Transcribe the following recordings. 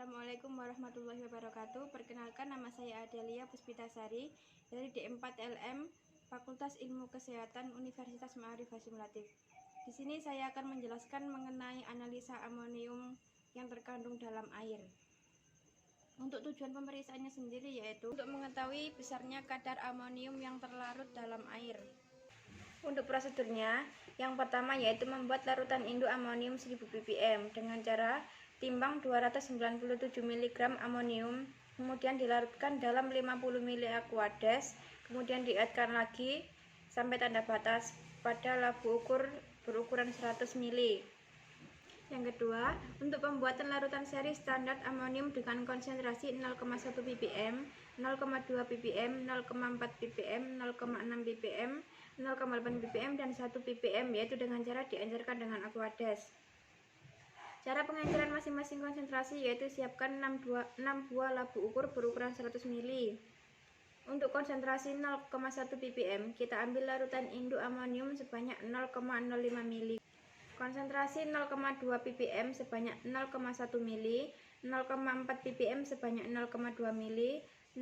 Assalamualaikum warahmatullahi wabarakatuh. Perkenalkan, nama saya Adelia Puspitasari dari D4LM Fakultas Ilmu Kesehatan Universitas Ma'arif Hasyim Latif. Di sini saya akan menjelaskan mengenai analisa amonium yang terkandung dalam air. Untuk tujuan pemeriksaannya sendiri yaitu untuk mengetahui besarnya kadar amonium yang terlarut dalam air. Untuk prosedurnya, yang pertama yaitu membuat larutan induk amonium 1000 ppm dengan cara timbang 297 mg amonium, kemudian dilarutkan dalam 50 ml Aquades, kemudian diadkan lagi sampai tanda batas pada labu ukur berukuran 100 ml. Yang kedua, untuk pembuatan larutan seri standar amonium dengan konsentrasi 0,1 ppm, 0,2 ppm, 0,4 ppm, 0,6 ppm, 0,8 ppm, dan 1 ppm, yaitu dengan cara diencerkan dengan Aquades. Cara pengenceran masing-masing konsentrasi yaitu siapkan 6 buah labu ukur berukuran 100 ml. Untuk konsentrasi 0,1 ppm, kita ambil larutan induk amonium sebanyak 0,05 ml. Konsentrasi 0,2 ppm sebanyak 0,1 ml, 0,4 ppm sebanyak 0,2 ml, 0,6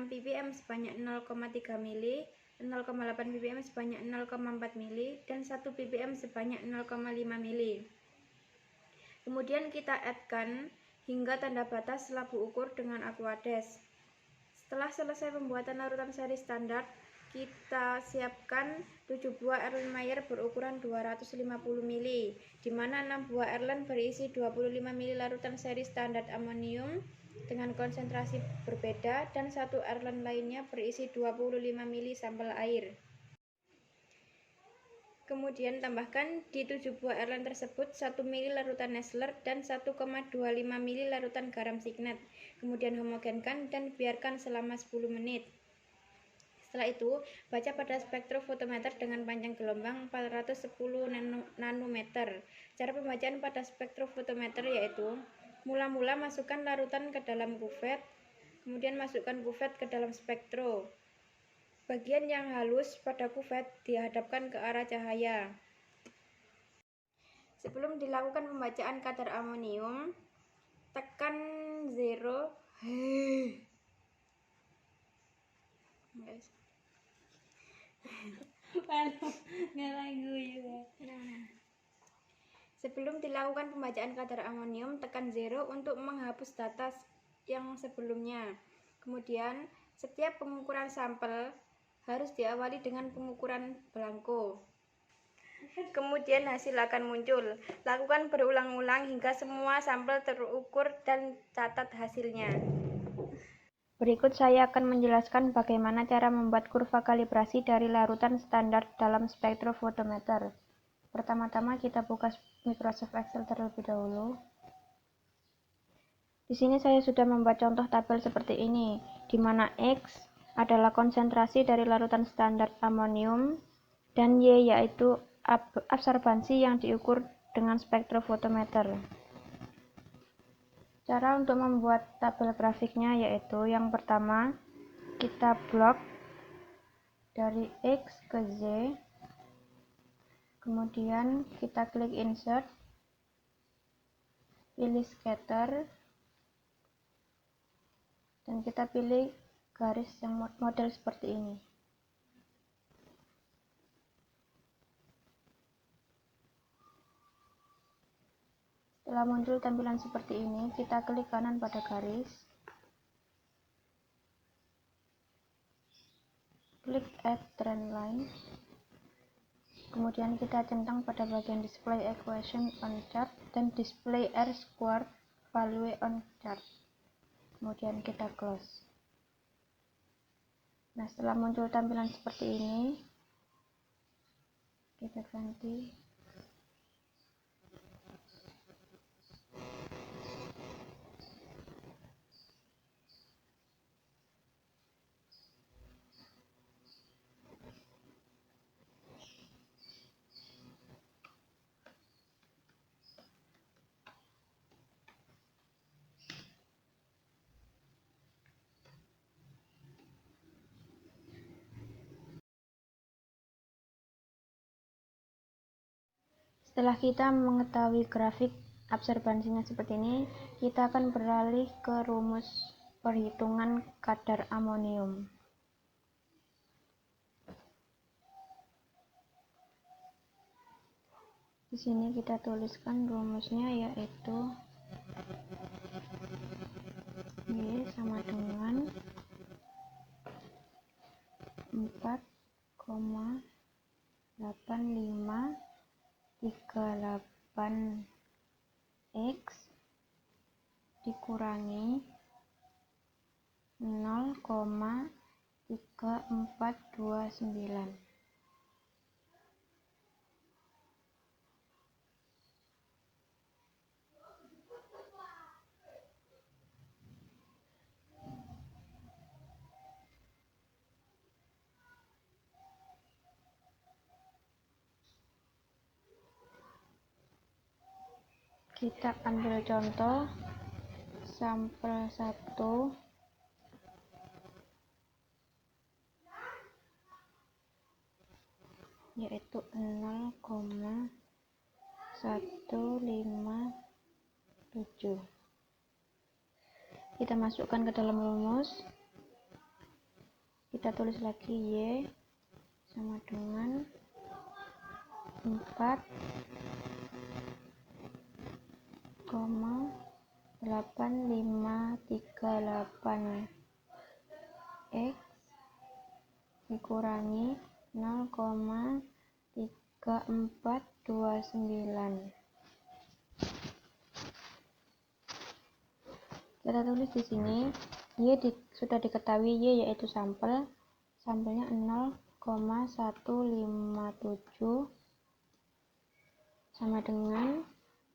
ppm sebanyak 0,3 ml, 0,8 ppm sebanyak 0,4 ml, dan 1 ppm sebanyak 0,5 ml. Kemudian kita add-kan hingga tanda batas labu ukur dengan Aquades. Setelah selesai pembuatan larutan seri standar, kita siapkan 7 buah Erlenmeyer berukuran 250 ml, di mana 6 buah Erlen berisi 25 ml larutan seri standar amonium dengan konsentrasi berbeda, dan 1 Erlen lainnya berisi 25 ml sampel air. Kemudian tambahkan di 7 buah Erlen tersebut 1 ml larutan Nessler dan 1,25 ml larutan garam signet. Kemudian homogenkan dan biarkan selama 10 menit. Setelah itu, baca pada spektrofotometer dengan panjang gelombang 410 nanometer. Cara pembacaan pada spektrofotometer yaitu mula-mula masukkan larutan ke dalam kuvet, kemudian masukkan kuvet ke dalam spektro. Bagian yang halus pada kuvet dihadapkan ke arah cahaya. Sebelum dilakukan pembacaan kadar amonium, tekan 0. Sebelum dilakukan pembacaan kadar amonium, tekan 0 untuk menghapus data yang sebelumnya. Kemudian, setiap pengukuran sampel harus diawali dengan pengukuran belangko. Kemudian hasil akan muncul. Lakukan berulang-ulang hingga semua sampel terukur dan catat hasilnya. Berikut saya akan menjelaskan bagaimana cara membuat kurva kalibrasi dari larutan standar dalam spektrofotometer. Pertama-tama kita buka Microsoft Excel terlebih dahulu. Di sini saya sudah membuat contoh tabel seperti ini, di mana X adalah konsentrasi dari larutan standar amonium dan Y yaitu absorbansi yang diukur dengan spektrofotometer. Cara untuk membuat tabel grafiknya yaitu yang pertama, kita blok dari X ke Z, kemudian kita klik insert, pilih scatter, dan kita pilih garis yang model seperti ini. Setelah muncul tampilan seperti ini, kita klik kanan pada garis, klik add trend line, kemudian kita centang pada bagian display equation on chart dan display R squared value on chart, kemudian kita close. Nah, setelah muncul tampilan seperti ini, kita ganti Setelah kita mengetahui grafik absorbansinya seperti ini, kita akan beralih ke rumus perhitungan kadar amonium. Di sini kita tuliskan rumusnya, yaitu Y sama dengan 4,8538 X dikurangi 0,3429. Kita ambil contoh sampel 1, yaitu 0,157. Kita masukkan ke dalam rumus, kita tulis lagi Y sama dengan 4,8538 X dikurangi 0,3429. Kita tulis di sini sudah diketahui Y yaitu sampelnya 0,157 sama dengan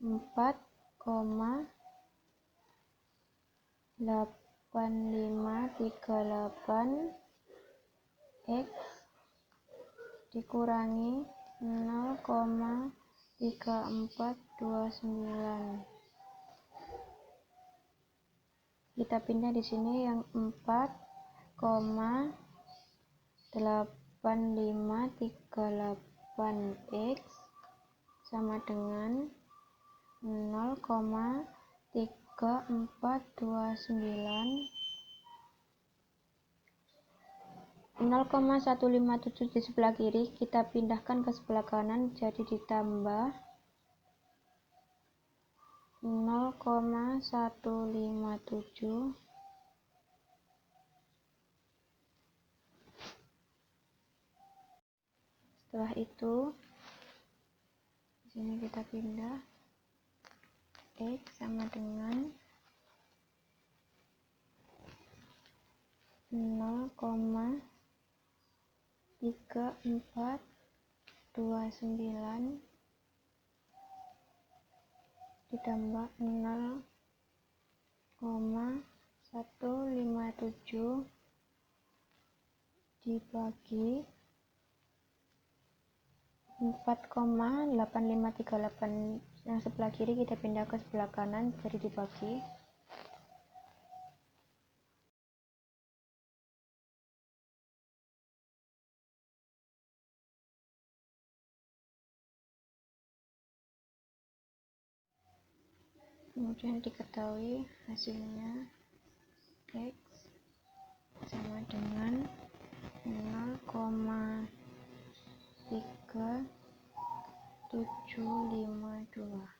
4,8538 X dikurangi 0,3429. Kita pindah di sini yang 4,8538 X sama dengan 0,157 di sebelah kiri kita pindahkan ke sebelah kanan, jadi ditambah 0,157 setelah itu di sini kita pindah X sama dengan 0,3429 ditambah 0,157 dibagi 4,8538 yang sebelah kiri kita pindah ke sebelah kanan, jadi dibagi. Kemudian diketahui hasilnya X sama dengan 0,3752.